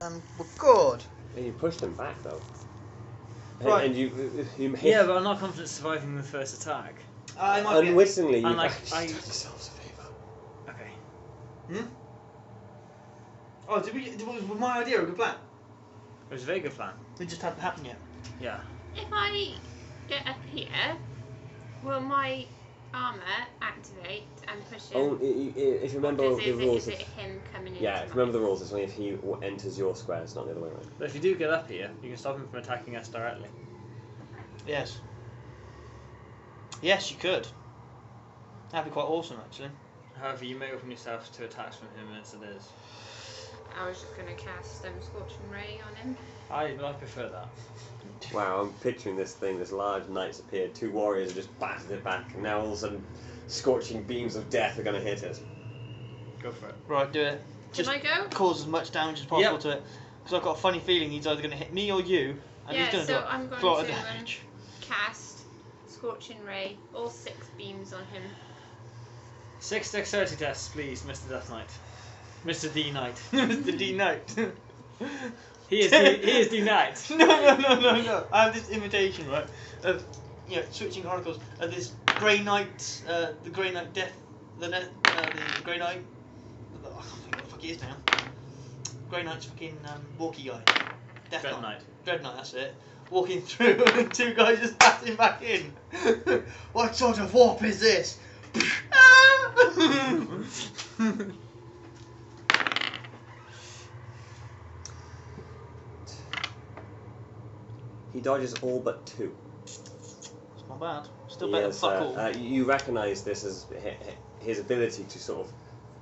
We're good. And you pushed him back though. Right. And you hit. Yeah, but I'm not confident surviving the first attack. I might be. Unwittingly, you've And, like, actually done yourselves a favour. Okay. Oh, was my idea a good plan? It was a very good plan. It just hadn't happened yet. Yeah. If I get up here, will my armour activate and push him? Oh, if you remember the rules. Is it him coming in? Yeah, if you remember the rules, it's only if he enters your square, it's not the other way around. But if you do get up here, you can stop him from attacking us directly. Yes. Yes, you could. That'd be quite awesome, actually. However, you may open yourself to attacks from him as it is. I was just going to cast Scorching Ray on him. I prefer that. Wow, I'm picturing this thing, this large knight's appeared, two warriors have just battered it back, and now all of a sudden, scorching beams of death are going to hit us. Go for it. Right, do it. Can I go? Cause as much damage as possible to it. Because I've got a funny feeling he's either going to hit me or you, and he's going to do I'm a going lot of to damage. cast Scorching Ray, all 6 beams on him. 6 dexterity tests, please, Mr. Death Knight. Mr. D Knight. Mr. D Knight. He is D Knight. No. I have this imitation, right, of, switching chronicles, of this Grey Knight, the Grey Knight Death, the Grey Knight, I can't think what the fuck he is now. Grey Knight's fucking walkie guy. Dread Knight. Dread Knight, that's it. Walking through and 2 guys just passing back in. What sort of warp is this? He dodges all but 2. It's not bad. Still better than fuck all. You recognise this as his ability to sort of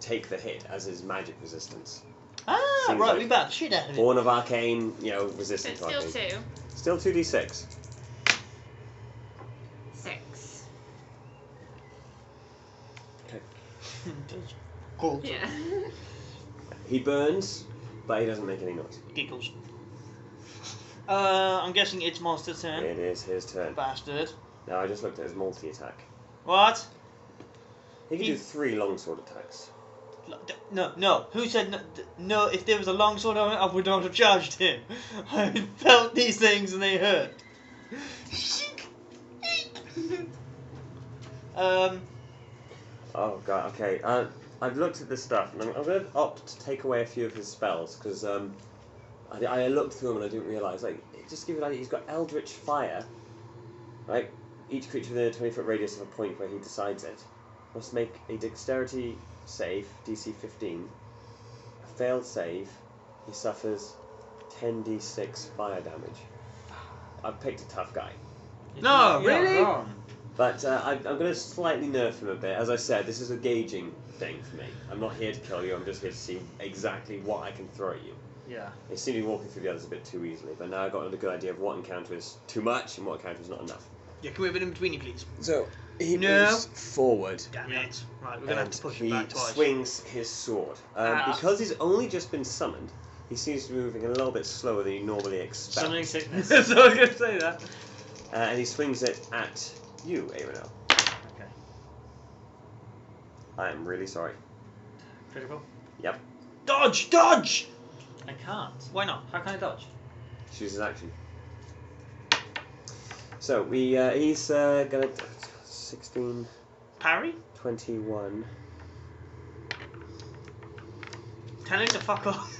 take the hit as his magic resistance. Ah, Seems right, like we bat the shit out of it. Born of Arcane, resistant But to still Arcane. 2. Still 2d6. 6. Okay. Cool. Yeah. He burns, but he doesn't make any noise. Giggles. I'm guessing it's monster's turn. It is his turn. Bastard. Now I just looked at his multi-attack. What? He can do 3 longsword attacks. No. Who said no? No, if there was a longsword on it, I would not have charged him. I felt these things and they hurt. Oh god, okay. I've looked at this stuff, and I'm going to opt to take away a few of his spells, because I looked through them and I didn't realise, just to give you an idea, he's got Eldritch Fire, right? Each creature within a 20-foot radius of a point where he decides it must make a dexterity save, DC 15. A failed save, he suffers 10d6 fire damage. I've picked a tough guy. No, really? Wrong. But I'm going to slightly nerf him a bit. As I said, this is a gauging thing for me. I'm not here to kill you, I'm just here to see exactly what I can throw at you. Yeah. They seem to be walking through the others a bit too easily, but now I've got a good idea of what encounter is too much and what encounter is not enough. Yeah, can we have it in between you, please? So, he moves forward. Damn it. Right, we're going to have to push him he back twice. swings his sword. Because he's only just been summoned, he seems to be moving a little bit slower than you normally expect. Summoning sickness. So I was going to say that. And he swings it at you, Aranel. Okay. I am really sorry. Critical? Yep. Dodge! Dodge! I can't. Why not? How can I dodge? Choose his action. So he's gonna 16, Parry? 21. Tell him to fuck off.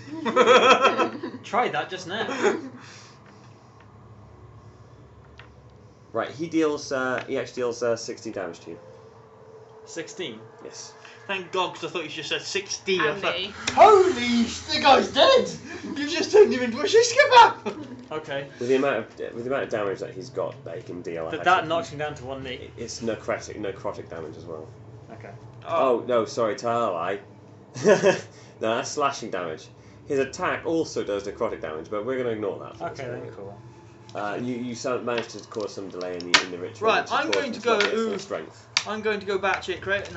Tried that just now. Right, he actually deals 16 damage to you. 16. Yes. Thank God, because I thought you just said 60. Andy. Holy sh! The guy's dead! You've just turned him into a shish kebab! Okay. With the amount of damage that he's got, that he can deal. But that knocks him down to 1 knee. It's necrotic damage as well. Okay. Oh no, sorry, tell I. No, that's slashing damage. His attack also does necrotic damage, but we're going to ignore that. For Okay, this then cool. You managed to cause some delay in the ritual. Right, I'm going to go. Full strength. I'm going to go batshit crazy.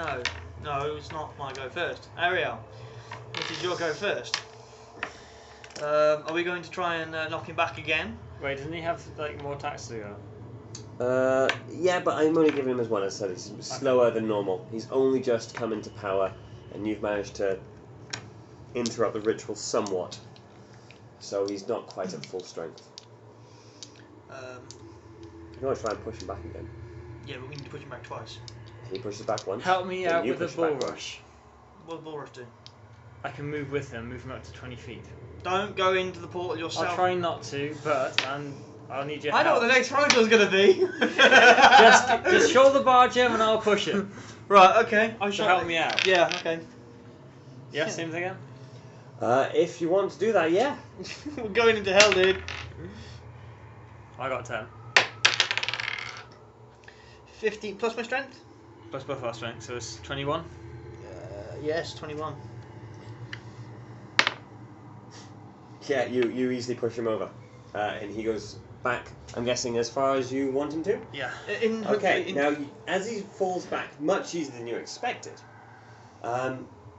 No, it's not my go first. Ariel, it is your go first. Are we going to try and knock him back again? Wait, doesn't he have more attacks to go? Yeah, but I'm only giving him as one. As I said, he's slower than normal. He's only just come into power, and you've managed to interrupt the ritual somewhat. So he's not quite at full strength. You can always try and push him back again. Yeah, but we need to push him back twice. He pushes back once. Help me then out you with a push bull back once. rush. What does Boris do? I can move with him, move him up to 20 feet. Don't go into the portal yourself. I'll try not to, but I'll need your I know help. what the next rotor's gonna be. just shoulder barge him and I'll push him. Right, okay. I So shall help me out. Yeah, okay. Yeah, same thing again? If you want to do that, yeah. We're going into hell, dude. I got 10. 15 plus my strength? Plus both our strength, so it's 21. Yes, 21. Yeah, you easily push him over. And he goes back, I'm guessing, as far as you want him to? Yeah. Okay, now, as he falls back, much easier than you expected,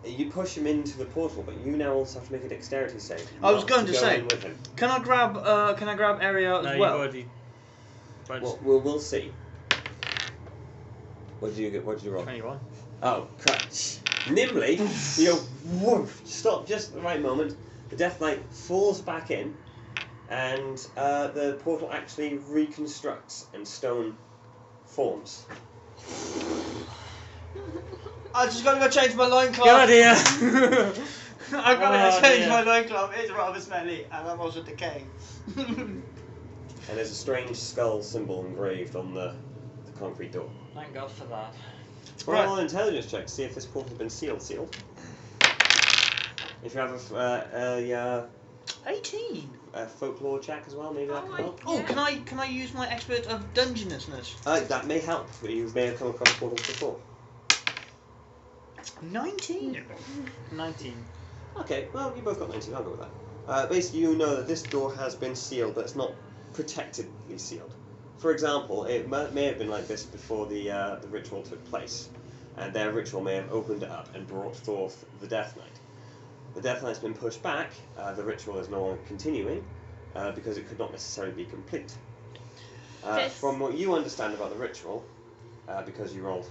you push him into the portal, but you now also have to make a dexterity save. I was not going to go say, in with him. Can I grab area No, as you've well? already... Well, we'll see. What did you roll? 21. Oh, crutch. Nimbly, you go, woof, stop just at the right moment. The Death Knight falls back in, and the portal actually reconstructs and stone forms. I just gotta go change my loincloth. Good idea! I've gotta Oh, go change dear. my loincloth. It's rather smelly, and I'm also decaying. And there's a strange skull symbol engraved on the concrete door. Thank God for that. Roll an intelligence check to see if this portal's been sealed. If you have a 18. folklore check as well, maybe that Oh can my help. Oh, Yeah. can I use my expert of dungeonousness? That may help. You may have come across portals before. 19. 19. Okay, well, you both got 19, I'll go with that. Basically, you know that this door has been sealed, but it's not protectively sealed. For example, it may have been like this before the ritual took place, and their ritual may have opened it up and brought forth the Death Knight. The Death Knight's been pushed back, the ritual is no longer continuing, because it could not necessarily be complete. From what you understand about the ritual, because you rolled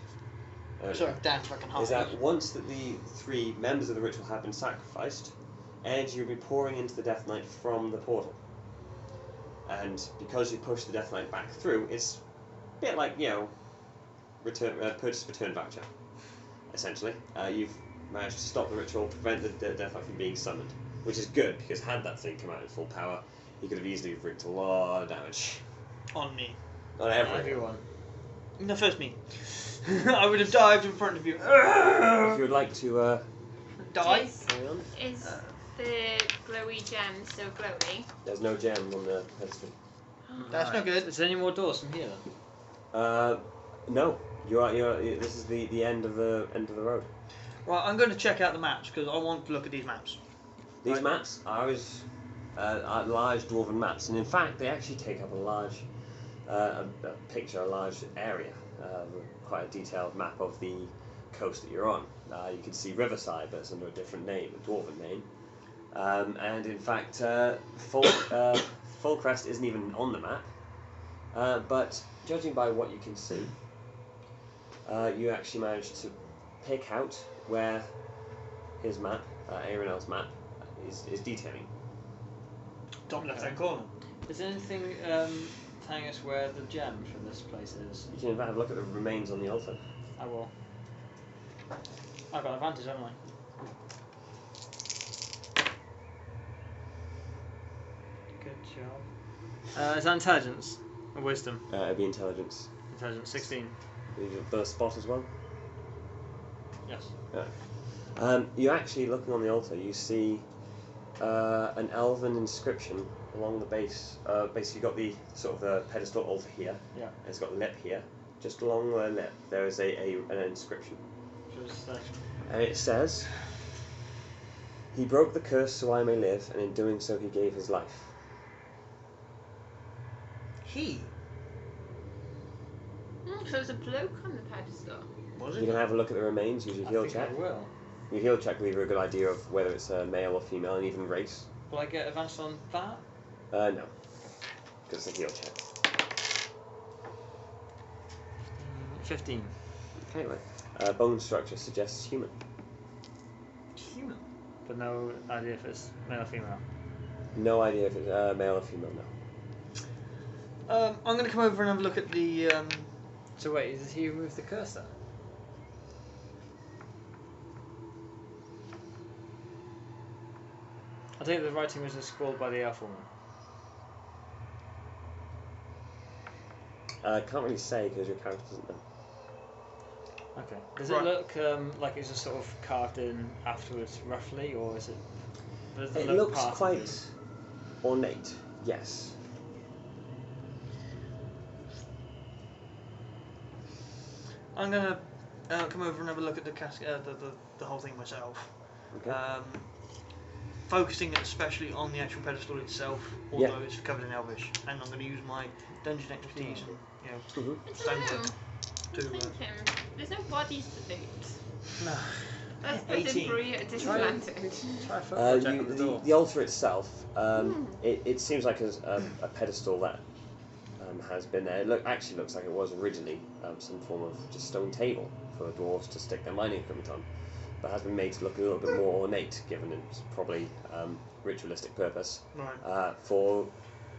Sorry, Dan, if I can help. is that once that the 3 members of the ritual have been sacrificed, energy will be pouring into the Death Knight from the portal. And because you push the Death Knight back through, it's a bit like, purchase return voucher, essentially. You've managed to stop the ritual, prevent the Death Knight from being summoned, which is good, because had that thing come out in full power, he could have easily wreaked a lot of damage. On me. On everyone. Everyone. No, first me. I would have dived in front of you. If you would like to Die? Is, carry on, is the glowy gem still glowy? there's no gem on the pedestal. That's no good. Is there any more doors from here then? No. This is the end of the road. Right, I'm going to check out the maps because I want to look at these maps. These Right. maps are large dwarven maps, and in fact they actually take up a large a large area, quite a detailed map of the coast that you're on. You can see Riverside, but it's under a different name, a dwarven name. And in fact, Fullcrest isn't even on the map, but judging by what you can see, you actually managed to pick out where his map, Aranel's map, is detailing. Top left hand corner. Is there anything telling us where the gem from this place is? You can in fact have a look at the remains on the altar. I will. I've got advantage, haven't I? Good job. Is that intelligence or wisdom? It'd be intelligence. Intelligence, 16. The spot as well. Yes. You actually, looking on the altar, you see an elven inscription along the base. Basically, you've got the sort of the pedestal altar here. Yeah. And it's got a lip here. Just along the lip, there is an inscription, Just, and it says, "He broke the curse so I may live, and in doing so, he gave his life." He? So there's a bloke on the pedestal. Was You it? can have a look at the remains. Use your I heal think check. I will. Your heal check will give you a good idea of whether it's a male or female, and even race. Will I get advantage on that? No, because it's a heal check. 15. Okay, right. Bone structure suggests human. Human. But no idea if it's male or female. No idea if it's male or female now. I'm going to come over and have a look at the. So wait, did he remove the curse then? I think the writing was scrawled by the elf woman. Can't really say because your character doesn't know. Okay. Does Right. it look like it's just sort of carved in afterwards, roughly, or is it? Does It look looks part of quite it? ornate, yes. I'm going to come over and have a look at the whole thing myself. Okay. Focusing especially on the actual pedestal itself, although it's covered in Elvish, and I'm going to use my dungeon expertise and stonework to. Thinking, there's no bodies to loot. No. That's putting 18. Bree at a disadvantage. Try a foot check on the door. The altar itself, it seems like a pedestal that has been there. It actually looks like it was originally some form of just stone table for dwarves to stick their mining equipment on, but has been made to look a little bit more ornate, given its probably ritualistic purpose, Right. for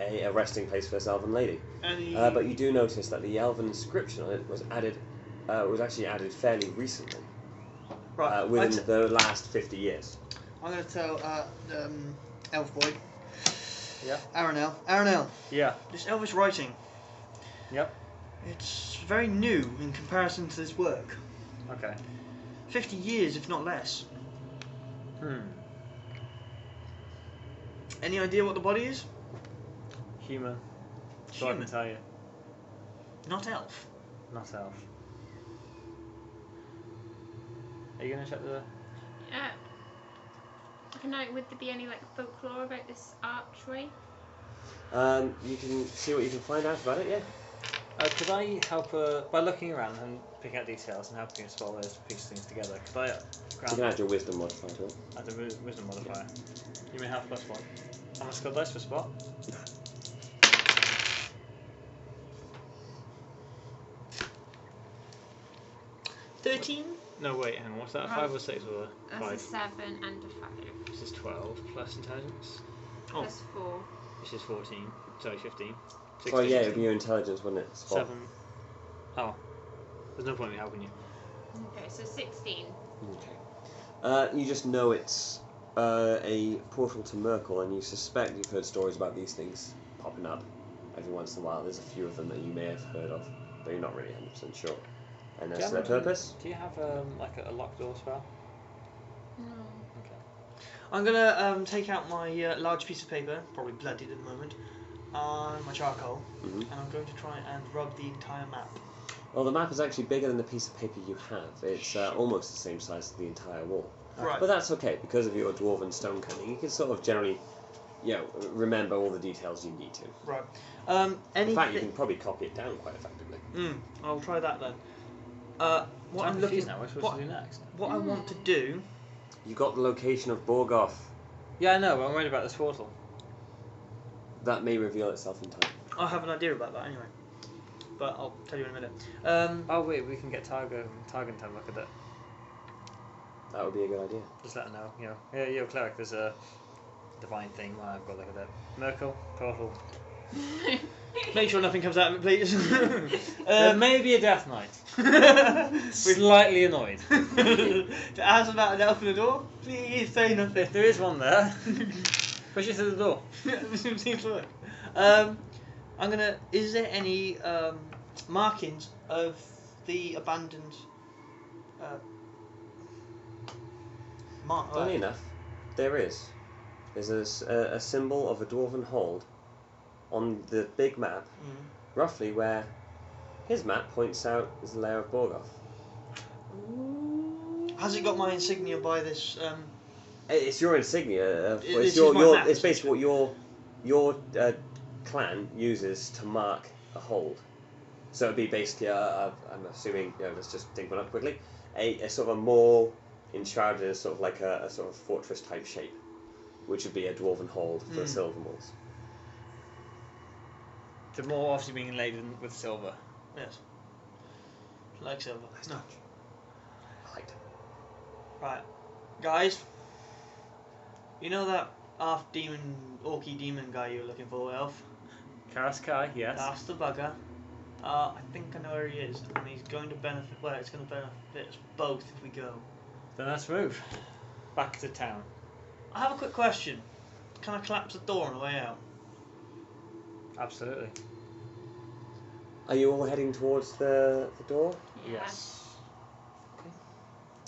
a resting place for this elven lady. But you do notice that the elven inscription on it was actually added fairly recently, Right. within the last 50 years. I'm going to tell Elf Boy. Yeah. Aranel. Yeah. This Elvish writing. Yep. It's very new in comparison to this work. Okay. 50 years, if not less. Any idea what the body is? Human. So I can tell you. Not elf. Not elf. Are you gonna check the? I don't know, would there be any like folklore about this archway? You can see what you can find out about it, yeah? Could I help her by looking around and picking out details and helping her spell those piece things together? Could I You can add your wisdom modifier to it. add a wisdom modifier? You may have +1. How much skill dice for spot? 13? No, wait, hang on. What's that? A 5 or 6 or a That's 5? a 7 and a 5. This is 12 plus intelligence, Oh. Plus 4. which is 14. Sorry, 15. Oh yeah, it would be your intelligence, wouldn't it? Spot. 7. Oh, there's no point in me helping you. Okay, so 16. Okay. You just know it's a portal to Myrkul, and you suspect you've heard stories about these things popping up every once in a while. There's a few of them that you may have heard of, but you're not really 100% sure. And that's their purpose. Do you have like a locked door spell? No. Okay. I'm going to take out my large piece of paper, probably bloodied at the moment, my charcoal, and I'm going to try and rub the entire map. Well, the map is actually bigger than the piece of paper you have. It's almost the same size as the entire wall. Right. But that's okay, because of your dwarven stone cunning, you can sort of generally, remember all the details you need to. Right. In fact, you can probably copy it down quite effectively. I'll try that then. What I'm I'm looking confused now. What are we supposed to do next? What I want to do. You got the location of Borgoth. Yeah, I know, but I'm worried about this portal. That may reveal itself in time. I have an idea about that anyway, but I'll tell you in a minute. Oh wait, we can get Targan to have a look at it. That would be a good idea. Just let her know. Yeah, you're a cleric. There's a divine thing. Well, I've got to look at it. Myrkul, portal. Make sure nothing comes out of it, please. There may be a death knight. Slightly annoyed. To ask about an elf in the door, please say nothing. There is one there. Push it through the door. Seems to work. I'm gonna. Is there any markings of the abandoned? Funny enough, there is. There's a symbol of a dwarven hold on the big map, roughly where his map points out is the lair of Borgoth. Has it got my insignia by this? It's your insignia. This is my map, It's basically what your clan uses to mark a hold. So it'd be basically, I'm assuming, let's just think one up quickly, a sort of a mall enshrouded in sort of like a sort of fortress type shape, which would be a dwarven hold for silver malls. The more obviously being laden with silver. Yes. Like silver. Nice No. touch. I liked it. Right, guys. You know that half demon, orky demon guy you were looking for, elf. Karaskai, yes. That's the bugger. I think I know where he is, and he's going to benefit. Well, it's going to benefit us both if we go. Then let's move. Back to town. I have a quick question. Can I collapse the door on the way out? Absolutely. Are you all heading towards the door? Yes.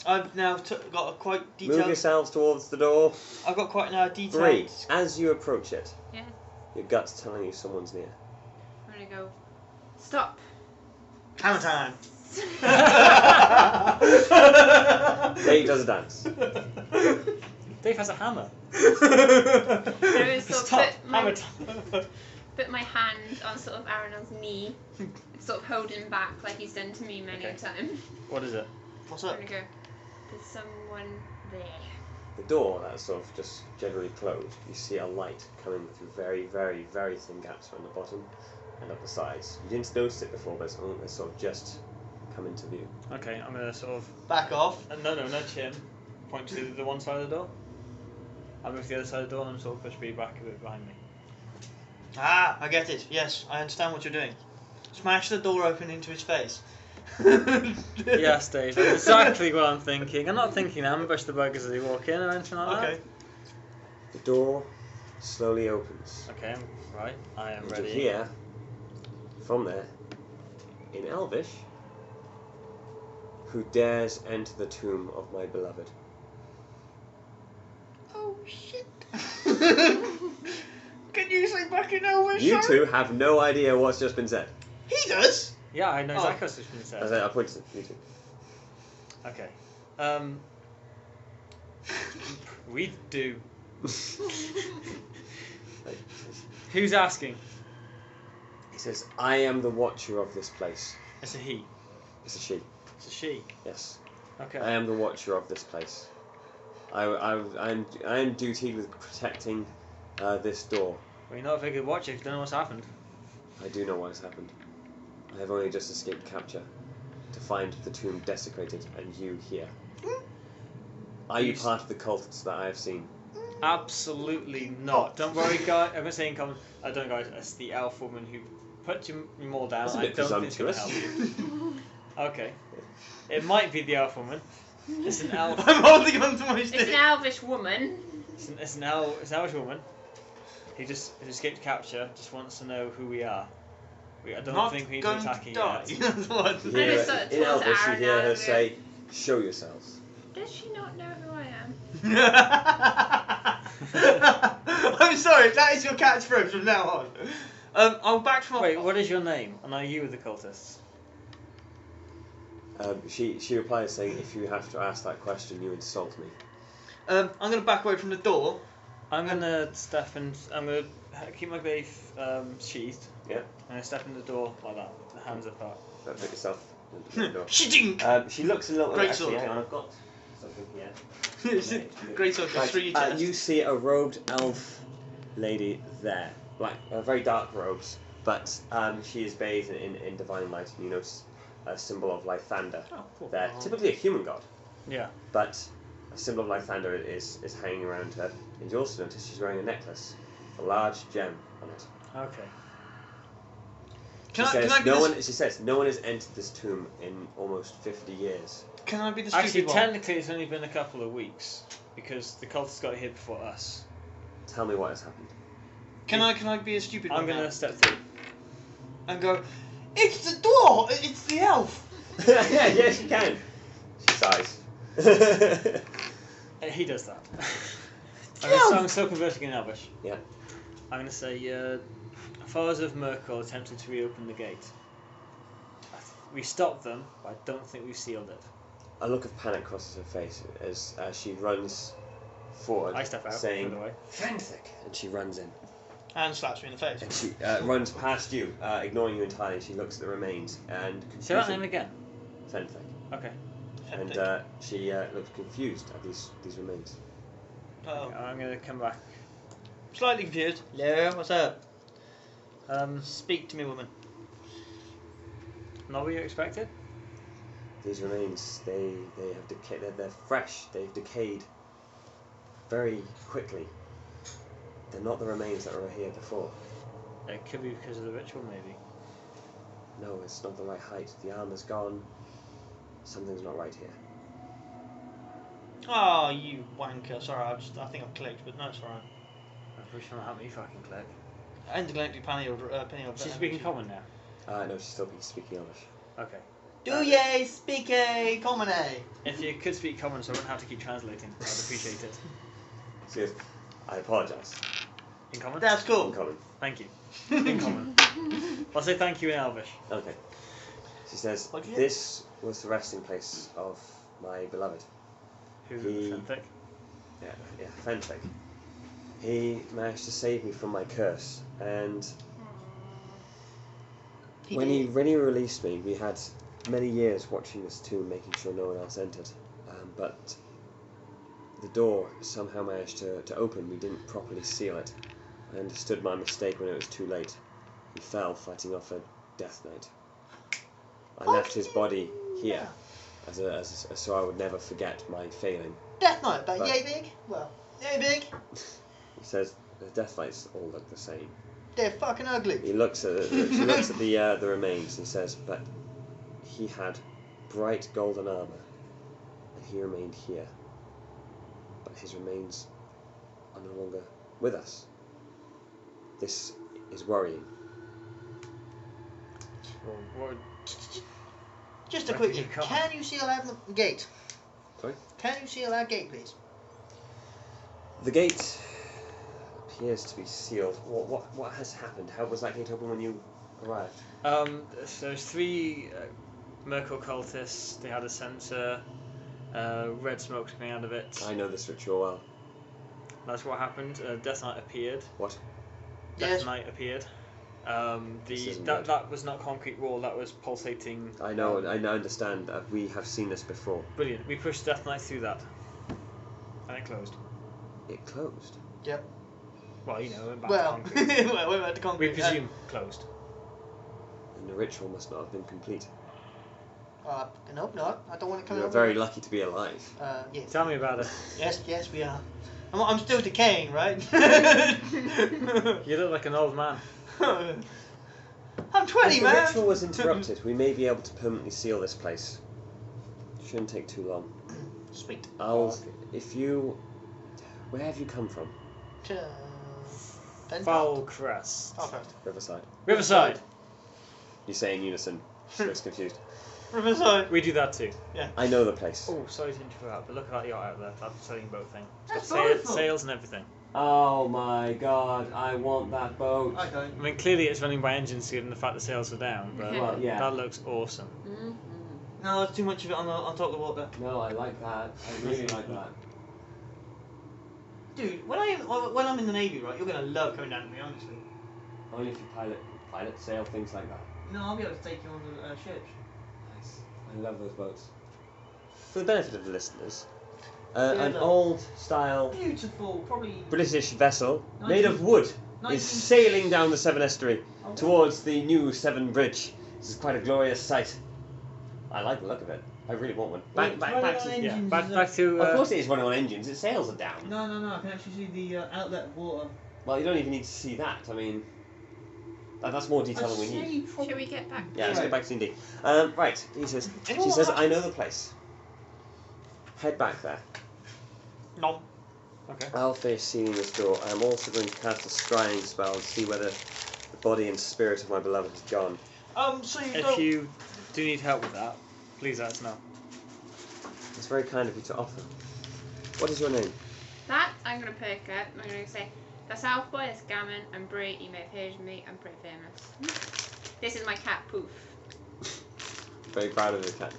I've now got a quite detailed. Move yourselves towards the door. I've got quite now detailed. Bree, as you approach it, Yeah. your gut's telling you someone's near. I'm gonna go. Stop. Hammer time. Dave does a dance. Dave has a hammer. I'm gonna sort of Stop. put my, Hammer time. put my hand on sort of Aranel's knee, sort of holding him back like he's done to me many a Okay. time. What is it? What's I'm up? gonna go. There's someone there. The door that's sort of just generally closed, you see a light coming through very, very, very thin gaps around the bottom and up the sides. You didn't notice it before, but it's sort of just come into view. Okay, I'm gonna sort of. Back off. No, nudge him. Point to the one side of the door. I'll move to the other side of the door and sort of push Bree back a bit behind me. Ah, I get it. Yes, I understand what you're doing. Smash the door open into his face. Yes, Dave, that's exactly what I'm thinking. I'm not thinking ambush the buggers as they walk in or anything like Okay. The door slowly opens. that. Okay, right. I am And ready. you hear from there, in Elvish, who dares enter the tomb of my beloved? Oh shit. Can you say back in Elvish? You two have no idea what's just been said. He does. Yeah, I know Oh. exactly what's been said. I pointed at you two. Okay. We do. Who's asking? He says, I am the watcher of this place. It's a he. It's a she. It's a she. Yes. Okay. I am the watcher of this place. I am dutied with protecting this door. Well, you're not a very good watcher if you don't know what's happened. I do know what has happened. I have only just escaped capture to find the tomb desecrated and you here. Are you part of the cults that I have seen? Absolutely not. Don't worry, guys. I'm gonna say in common. I don't, guys. It's the elf woman who put you more down. That's a I bit don't think it's gonna presumptuous. help you. Okay. It might be the elf woman. It's an elf. I'm holding on to my It's stick. an elvish woman. It's an elvish woman. He just escaped capture. Just wants to know who we are. I don't Not think we need to going attack to it die. yet. That's what. You I hear just her- sort of in towards Elvish, you hear her Aranel, say, "Show yourselves." Does she not know who I am? I'm sorry, that is your catchphrase from now on. I'm back from. Wait, what is your name? And are you with the cultists? She replies saying, "If you have to ask that question, you insult me." I'm going to back away from the door. I'm gonna step in. I'm gonna keep my glaive sheathed. Yeah. I'm gonna step in the door like that, the hands apart. Don't put yourself into the door. Shitting! She looks a little. Great Actually, sword. hang on, I've got something here. Great sword for Right, three chests. you see a robed elf lady there, black, very dark robes, but she is bathed in divine light, and you notice a symbol of Lythander Oh, cool. there. Typically a human god, Yeah. but a symbol of Lythander is hanging around her, and you also notice she's wearing a necklace, a large gem on it. Okay. Can I be She says no one has entered this tomb in almost 50 years. Can I be the stupid Actually, one? technically, it's only been a couple of weeks because the cultists got here before us. Tell me what has happened. Can I be a stupid one? I'm gonna now? step through. And go. It's the door. It's the elf. Yes, you can. She sighs. He does that. Yeah. I'm still converting in Elvish. Yeah. I'm gonna say, followers of Myrkul attempted to reopen the gate. We stopped them, but I don't think we sealed it. A look of panic crosses her face as she runs forward, I step out, saying, by the way. "Fenthic," and she runs in. And slaps me in the face. And she runs past you, ignoring you entirely. She looks at the remains and Say that confusion. name again. Fenthic. Okay. And she looks confused at these remains. Oh. I'm gonna come back. Slightly confused. Hello, what's up? Speak to me, woman. Not what you expected? These remains, they have decayed. They're fresh. They've decayed very quickly. they're not the remains that were here before. It could be because of the ritual, maybe. No, it's not the right height. The armor's gone. Something's not right here. Oh, you wanker. Sorry, I think I've clicked, but no, it's alright. I'm pretty sure not me fucking click. Intergalactic penny of She's speaking common now. No, she's still speaking English. Okay. Do ye speak a common a? If you could speak common, so I wouldn't have to keep translating, I'd appreciate it. She goes, I apologise. In common? That's cool. In common. Thank you. In common. I'll say thank you in Elvish. Okay. She says, What'd you this was the resting place of my beloved. Who? He- Fenfic? Yeah, Fenfic. He managed to save me from my curse, and when he released me, we had many years watching this tomb, making sure no one else entered. But the door somehow managed to open. We didn't properly seal it. I understood my mistake when it was too late. He fell fighting off a death knight. I left his body here, so I would never forget my failing. Death Knight, about But- yay big? Well, yay big. He says the death knights all look the same. They're fucking ugly. He looks at she looks at the remains and says, but he had bright golden armor, and he remained here. But his remains are no longer with us. This is worrying. What? Just a Where quick did you thing. come? Can you seal out the gate? Sorry? Can you seal our gate, please? The gate appears to be sealed. What has happened? How was that gate open when you arrived? So there's 3 Myrkul cultists. They had a sensor. Red smoke's coming out of it. I know this ritual well. That's what happened. Death Knight appeared. What? Death Yes. Knight appeared. This isn't good. That was not concrete wall. That was pulsating. I know. I understand. We have seen this before. Brilliant. We pushed Death Knight through that, and it closed. It closed. Yep. Well, you know, back Well, to concrete. well, we're about to We concrete. presume closed. And the ritual must not have been complete. Nope, not. I don't want to come You're over. very lucky to be alive. Yes. Tell me about it. Yes, we are. I'm still decaying, right? You look like an old man. I'm 20, If the man. ritual was interrupted, we may be able to permanently seal this place. Shouldn't take too long. Sweet. If you... Where have you come from? Foul crest. Falcrest. Riverside. Riverside. You say in unison. She looks confused. Riverside. We do that too. I know the place. Oh, sorry to interrupt, but look at that yacht out there. That's selling boat thing. It's That's got beautiful. sails and everything. Oh my god, I want that boat. I don't. I mean, clearly it's running by engines given the fact the sails are down, but Well, yeah. that looks awesome. No, there's too much of it on top of the water. No, I like that. I really like that. Dude, when I'm in the Navy, right, you're gonna love coming down to me, honestly. Only if you pilot, sail, things like that. No, I'll be able to take you on the ships. Nice. I love those boats. For the benefit of the listeners, Yeah, an no. old style Beautiful, probably. British vessel 19 made of wood is 19 sailing down the Severn Estuary Oh. towards the new Severn Bridge. This is quite a glorious sight. I like the look of it. I really want one. Back to... Yeah, Engines back is to. Of course it is running on engines. Its sails are down. No, I can actually see the outlet of water. Well, you don't even need to see that. I mean, that's more detail than we need. Shall we get back? Yeah, let's Right. get back to D&D. Right, he says. You She know says, what? I know the place. Head back there. No. Okay. I'll finish sealing this door. I'm also going to cast a scrying spell and see whether the body and spirit of my beloved has gone. So you If don't. you do need help with that, please let us know. It's very kind of you to offer. What is your name? That I'm gonna perk up. I'm gonna say the South Boy is Gammon and Bree. You may have heard of me. I'm pretty famous. This is my cat Poof. Very proud of your cat.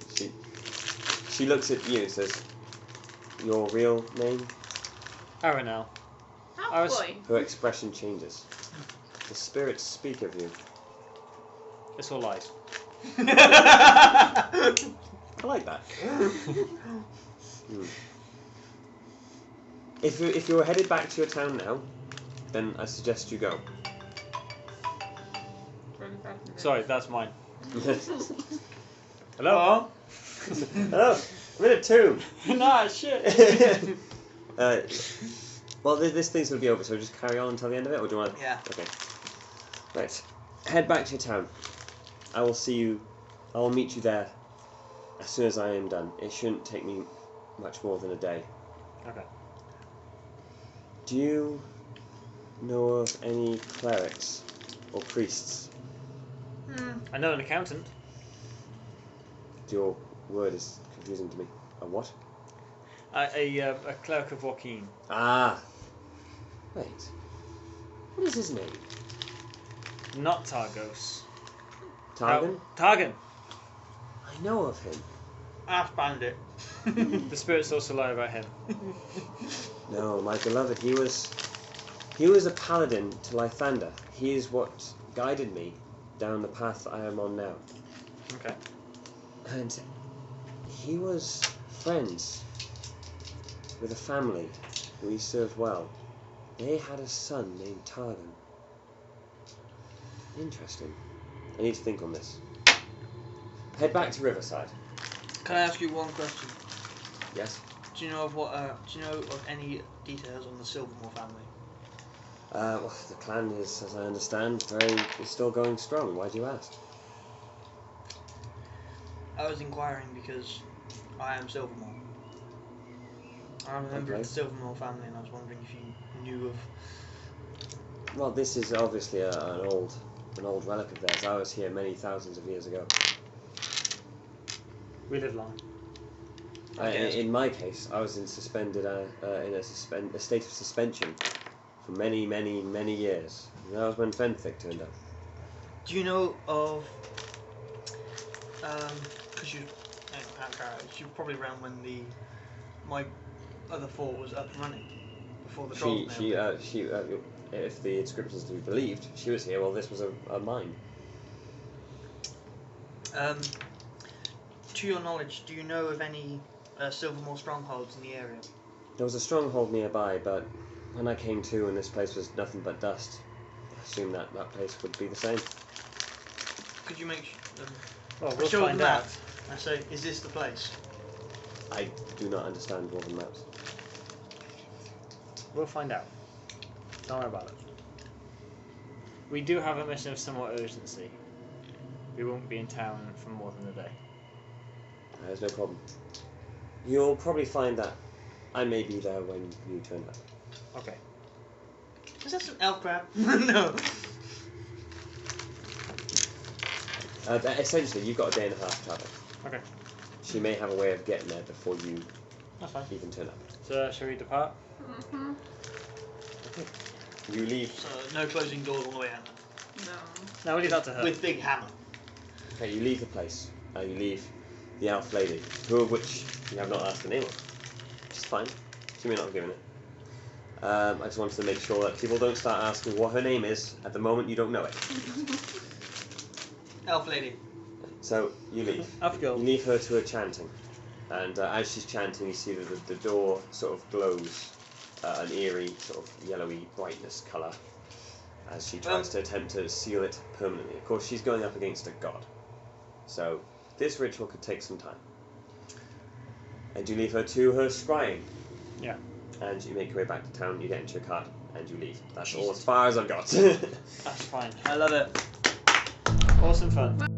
She looks at you and says, your real name? Aranel. I South was- Boy. Her expression changes. The spirits speak of you. It's all lies. I like that. If you're headed back to your town now, then I suggest you go. Sorry, that's mine. Hello. Hello, I'm in a tomb. Nah, shit. Well, this thing's going to be over, so just carry on until the end of it, or do you want to... Yeah. Okay. Right. Head back to your town. I will see you... I will meet you there as soon as I am done. It shouldn't take me much more than a day. Okay. Do you know of any clerics or priests? I know an accountant. Your word is confusing to me. A what? A cleric of Joaquin. Ah. Wait. What is his name? Not Targos. Targan? Targan. I know of him. Half bandit. The spirits also lie about him. No, my beloved, he was a paladin to Lythander. He is what guided me down the path I am on now. Okay. And he was friends with a family who he served well. They had a son named Targan. Interesting. I need to think on this. Head back to Riverside. Can I ask you one question? Yes? Do you know of any details on the Silvermore family? Well, the clan is, as I understand, is still going strong. Why do you ask? I was inquiring because I am Silvermore. I'm a member of the Silvermore family, and I was wondering if you knew of. Well, this is obviously an old relic of theirs. I was here many thousands of years ago. We live long. In my case, I was in a state of suspension for many, many, many years. And that was when Fenthic turned up. Do you know of? Because you're probably around when my other fort was up and running before the trolls. If the inscriptions to be believed, she was here while this was a mine. To your knowledge, do you know of any Silvermore strongholds in the area? There was a stronghold nearby, but when I came to and this place was nothing but dust, I assumed that place would be the same. Could you make? Well, we'll show find them out. that. I say, is this the place? I do not understand dwarven maps. We'll find out. Don't worry about it. We do have a mission of somewhat urgency. We won't be in town for more than a day. There's no problem. You'll probably find that I may be there when you turn up. Okay. Is that some elf crap? No. Essentially, you've got a day and a half to travel. Okay. She may have a way of getting there before you That's fine. even turn up. So, shall we depart? Mm-hmm. You leave. So no closing doors on the way out. No. No, we'll leave that to her. With big hammer. Okay, you leave the place. You leave the elf lady, who of which you have not asked the name of. Which is fine. She may not have given it. I just wanted to make sure that people don't start asking what her name is at the moment you don't know it. Elf lady. So you leave. Off you go. You leave her to her chanting, and as she's chanting, you see that the door sort of glows an eerie sort of yellowy brightness colour as she tries to attempt to seal it permanently. Of course, she's going up against a god, so this ritual could take some time. And you leave her to her scrying. Yeah. And you make your way back to town. You get into your cart and you leave. That's all Jesus. as far as I've got. That's fine. I love it. Awesome fun.